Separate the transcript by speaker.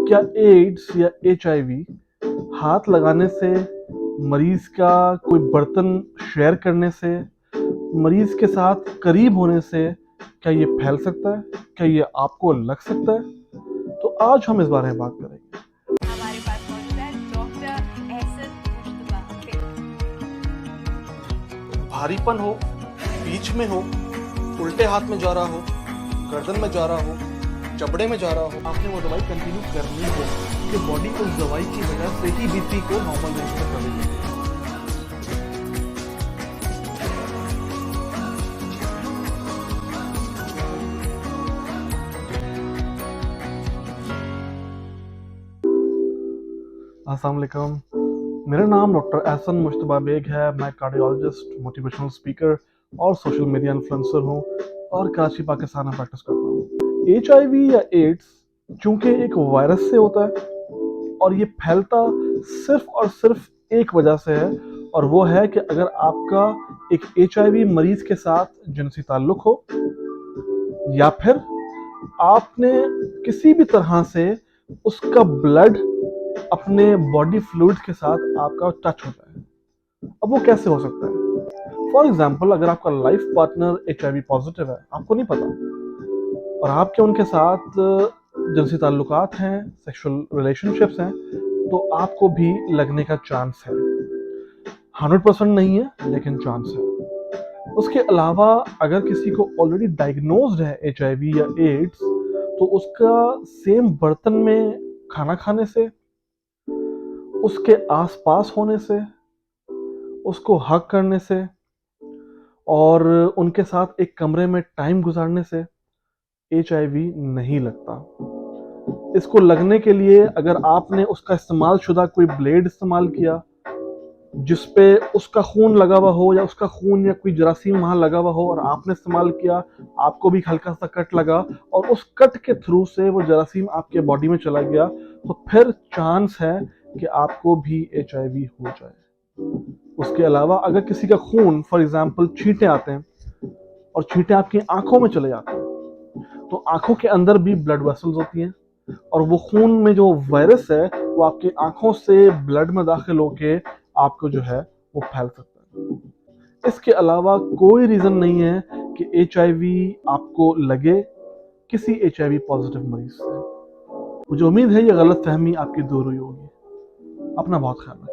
Speaker 1: क्या एड्स या एचआईवी हाथ लगाने से, मरीज का कोई बर्तन शेयर करने से, मरीज के साथ करीब होने से क्या ये फैल सकता है? क्या ये आपको लग सकता है? तो आज हम इस बारे में बात करेंगे।
Speaker 2: हमारे पास मौजूद है डॉक्टर एहसन मुश्तबा।
Speaker 1: भारीपन हो, बीच में हो, उल्टे हाथ में जा रहा हो, गर्दन में जा रहा हो, जबड़े में जा रहा हो, आपने वो दवाई कंटिन्यू करनी है कि बॉडी उस दवाई की वजह से ही बीपी को नॉर्मल रेंज में कर देगी। अस्सलाम वालेकुम, मेरा नाम डॉक्टर एहसन मुश्तबा बेग है। मैं कार्डियोलॉजिस्ट, मोटिवेशनल स्पीकर और सोशल मीडिया इन्फ्लुएंसर हूँ और कराची पाकिस्तान में प्रैक्टिस करता हूँ। एचआईवी या एड्स चूंकि एक वायरस से होता है और ये फैलता सिर्फ और सिर्फ एक वजह से है, और वो है कि अगर आपका एक एचआईवी मरीज के साथ जिनसी ताल्लुक हो या फिर आपने किसी भी तरह से उसका ब्लड अपने बॉडी फ्लूइड के साथ आपका टच हो जाए। अब वो कैसे हो सकता है? फॉर एग्जाम्पल, अगर आपका लाइफ पार्टनर एचआईवी पॉजिटिव है, आपको नहीं पता, और आपके उनके साथ जिनसी ताल्लुकात हैं, सेक्सुअल रिलेशनशिप्स हैं, तो आपको भी लगने का चांस है। 100% नहीं है, लेकिन चांस है। उसके अलावा अगर किसी को ऑलरेडी डायग्नोज्ड है एचआईवी या एड्स, तो उसका सेम बर्तन में खाना खाने से, उसके आसपास होने से, उसको हग करने से और उनके साथ एक कमरे में टाइम गुजारने से एचआईवी नहीं लगता। इसको लगने के लिए अगर आपने उसका इस्तेमाल शुदा कोई ब्लेड इस्तेमाल किया जिसपे उसका खून लगा हुआ हो, या उसका खून या कोई जरासीम वहां लगा हुआ हो और आपने इस्तेमाल किया, आपको भी हल्का सा कट लगा और उस कट के थ्रू से वो जरासीम आपके बॉडी में चला गया, तो फिर चांस है कि आपको भी एचआईवी हो जाए। उसके अलावा अगर किसी का खून, फॉर एग्जाम्पल छींटे आते हैं और छींटे आपकी आंखों में चले जाते हैं, तो आंखों के अंदर भी ब्लड वेसल्स होती हैं और वो खून में जो वायरस है वो आपकी आंखों से ब्लड में दाखिल होके आपको जो है वो फैल सकता है। इसके अलावा कोई रीजन नहीं है कि एचआईवी आपको लगे किसी एचआईवी पॉजिटिव मरीज से। मुझे उम्मीद है ये गलत फहमी आपकी दूर हुई होगी। अपना बहुत ख्याल रखें।